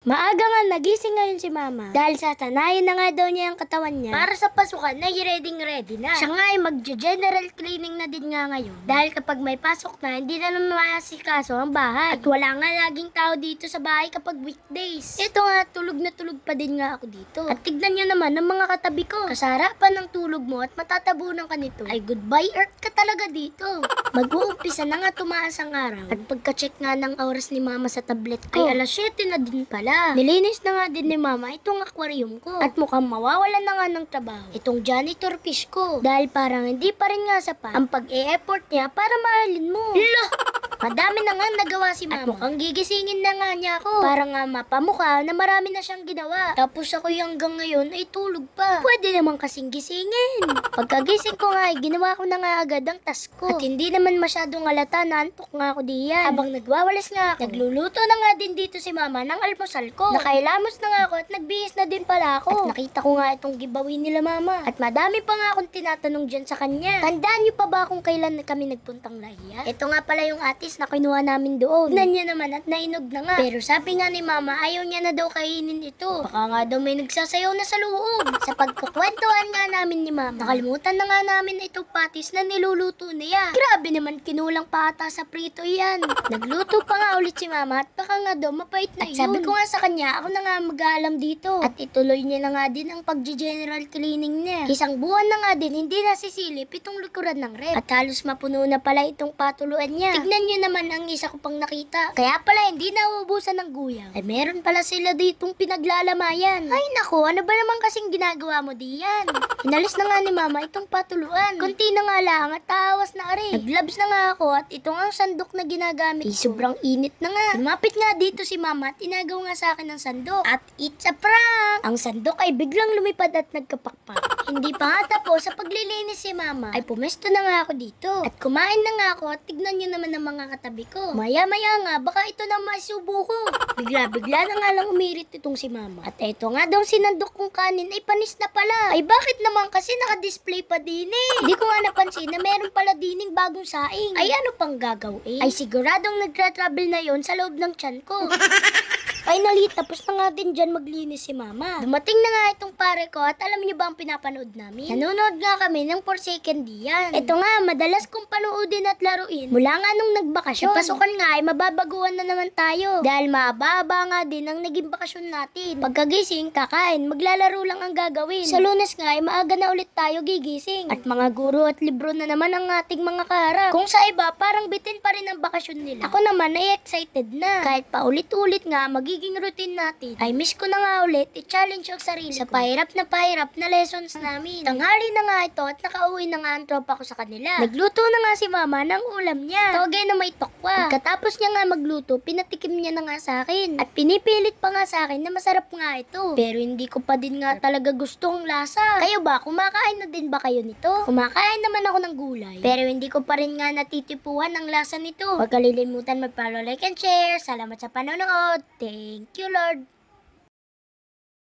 Maaga nga nagising ngayon si Mama dahil sasanayin na nga daw niya ang katawan niya para sa pasukan na ready na. Siya nga ay mag-general cleaning na din nga ngayon dahil kapag may pasok na, hindi na naman maasikaso ang bahay. At wala nga laging tao dito sa bahay kapag weekdays. Ito nga, tulog na tulog pa din nga ako dito. At tignan niyo naman ang mga katabi ko. Kasarapan ng tulog mo at matatabunan ka nito ay goodbye earth ka talaga dito. Mag-uumpisa na nga tumaas ang araw at pagka-check nga ng oras ni Mama sa tablet ko ay alas 7 na din pala. Nilinis na nga din ni Mama itong aquarium ko. At mukhang mawawalan na nga ng trabaho itong janitor fish ko. Dahil parang hindi pa rin nga sapat ang pag-e-effort niya para mahalin mo. Madami na nga nagawa si Mama. At mukhang gigisingin na nga niya ako para nga mapamukha na marami na siyang ginawa. Tapos ako hanggang ngayon ay tulog pa. Pwede naman kasing gisingin. Pagkagising ko nga ay ginawa ko na nga agad ang task ko. At hindi naman masyadong halata na antok nga ako diyan. Habang nagwawalis nga ako, nagluluto na nga din dito si Mama ng almusal ko. Nakailamos na nga ako at nagbihis na din pala ako. At nakita ko nga itong giveaway nila Mama. At madami pa nga akong tinatanong dyan sa kanya. Tandaan niyo pa ba kung kailan kami nagpuntang Lahiya? Ito nga pala yung atis na kinuha namin doon. Tignan niya naman at nainog na nga. Pero sabi nga ni Mama, ayaw niya na daw kainin ito. Baka nga daw may nagsasayaw na sa loob. Sa pagkukwentuhan nga namin ni Mama, nakalimutan na nga namin itong patis na niluluto niya. Grabe naman, kinulang pa ata sa prito yan. Nagluto pa nga ulit si Mama at baka nga daw mapait na yun. At sabi ko nga sa kanya, ako na nga mag-aalam dito. At ituloy niya na nga din ang pag-general cleaning niya. Isang buwan na nga din, hindi nasisilip itong likuran ng rep. At halos mapuno na pala itong patuluan niya. Tignan niyo naman ang isa ko pang nakita. Kaya pala hindi nauubusan ng guyang. Ay meron pala sila ditong pinaglalamayan. Ay nako, ano ba naman kasing ginagawa mo diyan? Inalis na nga ni Mama itong patuluan. Kunti na nga lang at tawas na rin. Naglabs na nga ako at itong ang sandok na ginagamit. Sobrang init na nga. Lumapit nga dito si Mama at inagaw nga sa akin ng sandok. At it's a prank! Ang sandok ay biglang lumipad at nagkapakpak. Hindi pa nga tapos sa paglilinis si Mama ay pumesto na nga ako dito. At kumain na nga ako at tignan nyo naman ang mga katabi ko. Maya-maya nga, baka ito na masubo ko. Bigla-bigla na nga lang umirit itong si Mama. At eto nga daw sinandok kong kanin ay panis na pala. Ay bakit naman kasi naka-display pa din eh? Hindi ko nga napansin na meron pala dining bagong saing. Ay ano pang gagawin? Ay siguradong nagtra-travel na yon sa loob ng tiyan ko. Finally, tapos na nga din dyan maglinis si Mama. Dumating na nga itong pare ko at alam niyo ba ang pinapanood namin? Nanonood nga kami ng Forsaken diyan. Ito nga, madalas kong panoodin at laruin mula nga nung nagbakasyon. Sa pasukan nga ay mababaguhan na naman tayo. Dahil mababa nga din ang naging bakasyon natin. Pagkagising, kakain, maglalaro lang ang gagawin. Sa Lunes nga ay maaga na ulit tayo gigising. At mga guro at libro na naman ang ating mga kaharap. Kung sa iba, parang bitin pa rin ang bakasyon nila. Ako naman ay excited na. Kahit paulit-ulit nga, magiging routine natin. Ay miss ko na nga ulit i-challenge ang sarili sa pahirap na lessons namin. Tanghali na nga ito at nakauwi na nga ang tropa ko sa kanila. Nagluto na nga si Mama ng ulam niya. Tawagay na may tokwa. Pagkatapos niya nga magluto, pinatikim niya na nga sa akin. At pinipilit pa nga sa akin na masarap nga ito. Pero hindi ko pa din nga talaga gusto ang lasa. Kayo ba? Kumakain na din ba kayo nito? Kumakain naman ako ng gulay. Pero hindi ko pa rin nga natitipuhan ang lasa nito. Huwag kalilimutan mag-follow, like, and share. Salamat sa panonood. Thank you, Lord.